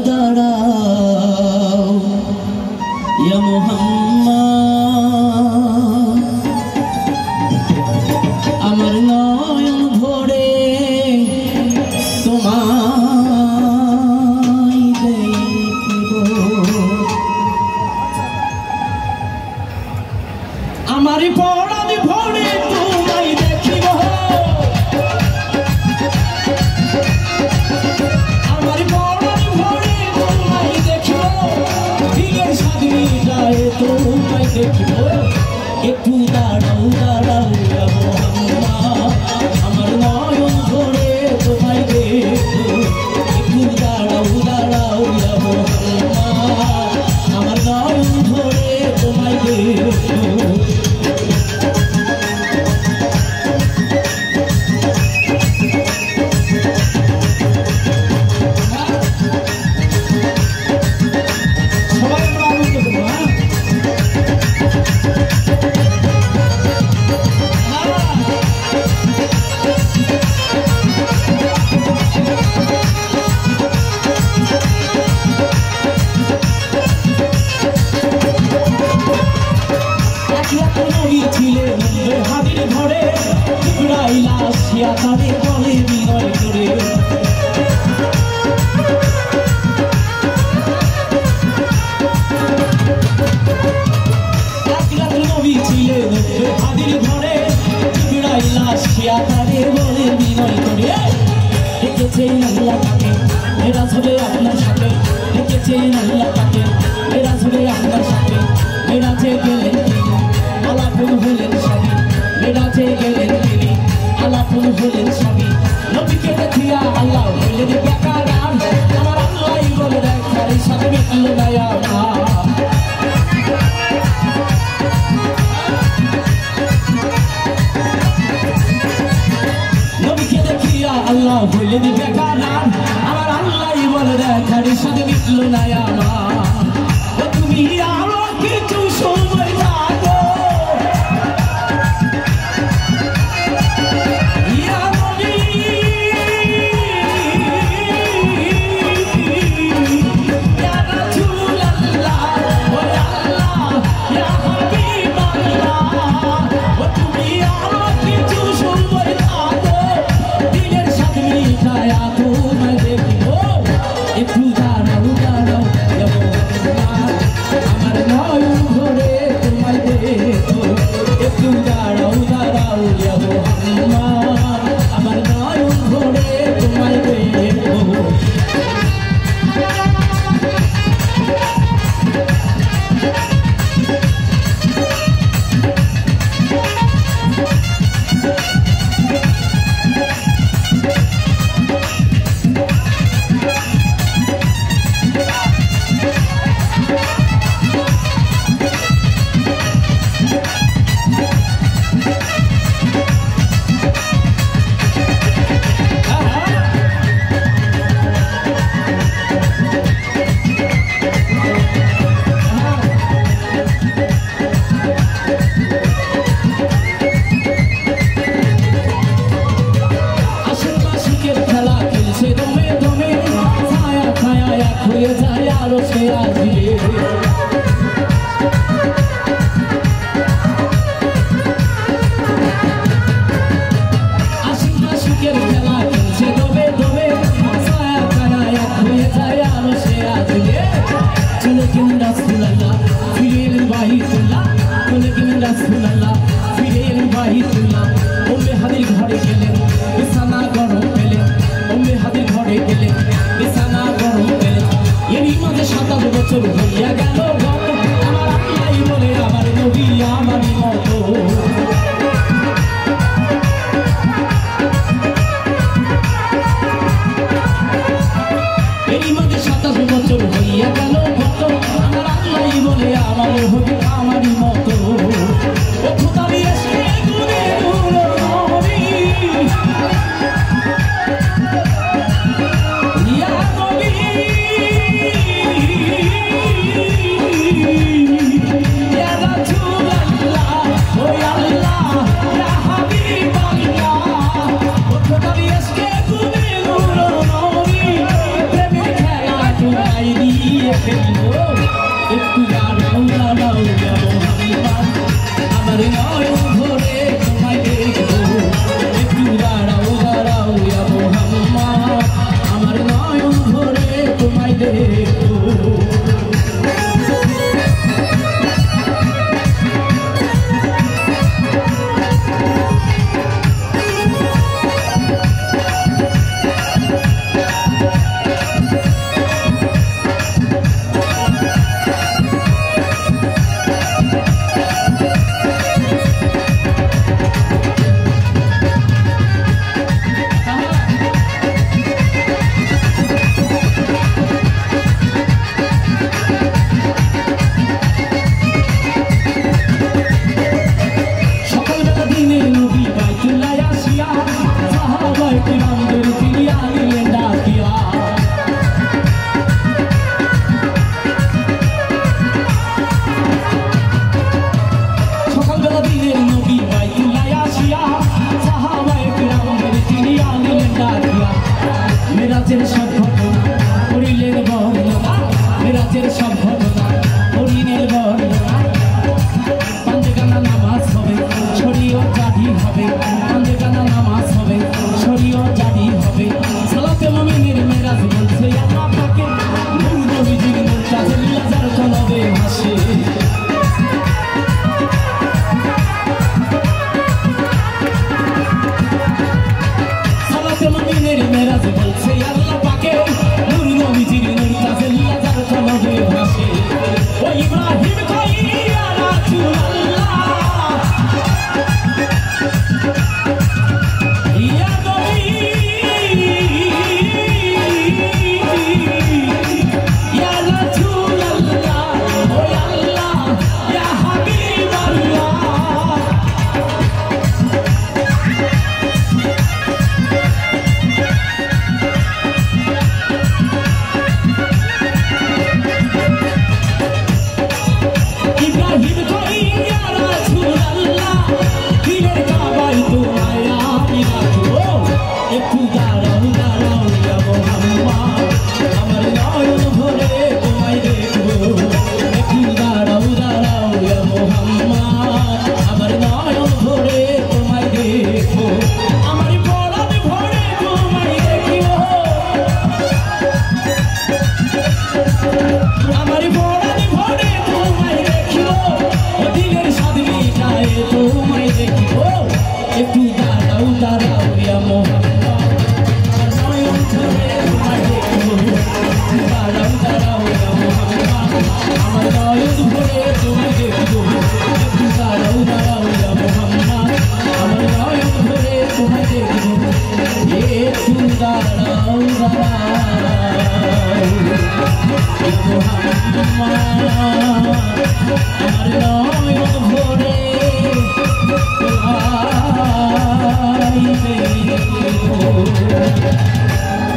দাঁড়াও ইয়া মুহাম্মদ আমার নয়ন ভরে তোমায় দেখিব আমার পরাণ ভরে তোমায় দেখিব আমার পরাণ ভরে তোমায় দেখিব দিলের স্বাধীনতায় তোমায় দেখিব একটু দাঁড়াও দাঁড়াও ইয়া মুহাম্মদ আমার নয়ন ভরে তোমায় দেখিব একটু দাঁড়াও দাঁড়াও ইয়া মুহাম্মদ আমার নয়ন ভরে তোমায় দেখিব তাদের বলে বিনয় করে নবী ছিলেন হাদির ঘরে তাদের বলে বিনয় করে দেখেছেন আল্লাহ তাকে এরা চলে আপনার সাথে দেখেছেন আল্লাহ তাকে এরা চলে আপনার সাথে এরা যে গেলেন তিনি আলাপুর হলেন স্বামী এরা যে গেলেন তিনি আলাপুর হলেন স্বামী নবীকে দেখিয়া আল্লাহ হলেন বেকার আমার আল্লাহই বলে দেখার সাথে মিটল না আমার নবীকে দেখিয়া আল্লাহ হলেন বেকার আমার আল্লাহই বলে দেখার সাথে মিটল না আমার তুমি আরো কিছু সময় লাগো রেখে দিল একটু